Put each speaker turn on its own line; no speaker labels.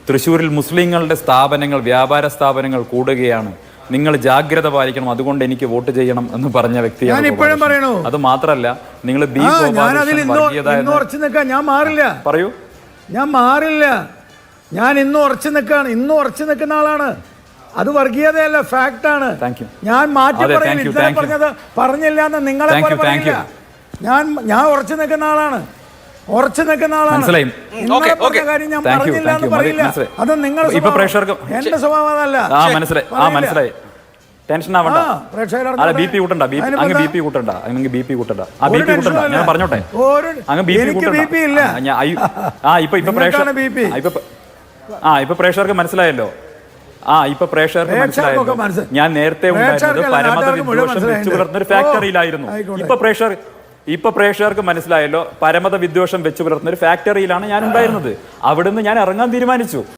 തൃശ്ശൂരിൽ മുസ്ലിങ്ങളുടെ സ്ഥാപനങ്ങൾ, വ്യാപാര സ്ഥാപനങ്ങൾ കൂടുകയാണ്, നിങ്ങൾ ജാഗ്രത പാലിക്കണം, അതുകൊണ്ട് എനിക്ക് വോട്ട് ചെയ്യണം എന്ന് പറഞ്ഞ വ്യക്തിയാണ്. അത് മാത്രമല്ല, നിങ്ങൾ
ഞാൻ മാറില്ല.
പറയൂ.
ഞാൻ മാറില്ല. ഞാൻ ഇന്നും ഉറച്ചു നിൽക്കാണ്. ഇന്നും ഉറച്ചു നിൽക്കുന്ന ആളാണ്. അത് വർഗീയതയല്ല, ഫാക്ട് ആണ്. ഞാൻ മാറ്റി പറഞ്ഞത് പറഞ്ഞില്ല എന്ന് നിങ്ങളെ പറയില്ല. ഞാൻ ഉറച്ചു നിൽക്കുന്ന ആളാണ്. ഉറച്ചു നിൽക്കുന്ന ആളാണ്. കാര്യം ഞാൻ പറഞ്ഞില്ല എന്ന് പറയില്ല. അത് നിങ്ങളുടെ എന്റെ സ്വഭാവം അതല്ല.
മനസ്സിലായി. ടെൻഷൻ ആവണ്ട. ബി പി കൂട്ടണ്ട. ഞാൻ പറഞ്ഞോട്ടെ. ഇപ്പൊ പ്രേക്ഷകർക്ക് മനസ്സിലായല്ലോ. ഞാൻ നേരത്തെ ഉണ്ടായിരുന്നത് പരമത വിദ്വേഷം വെച്ചു പുലർത്തുന്ന ഒരു ഫാക്ടറിയിലായിരുന്നു. ഇപ്പൊ പ്രേക്ഷകർക്ക് മനസ്സിലായല്ലോ, പരമത വിദ്വേഷം വെച്ചു പുലർത്തുന്ന ഒരു ഫാക്ടറിയിലാണ് ഞാൻ ഉണ്ടായിരുന്നത്. അവിടുന്ന് ഞാൻ ഇറങ്ങാൻ തീരുമാനിച്ചു.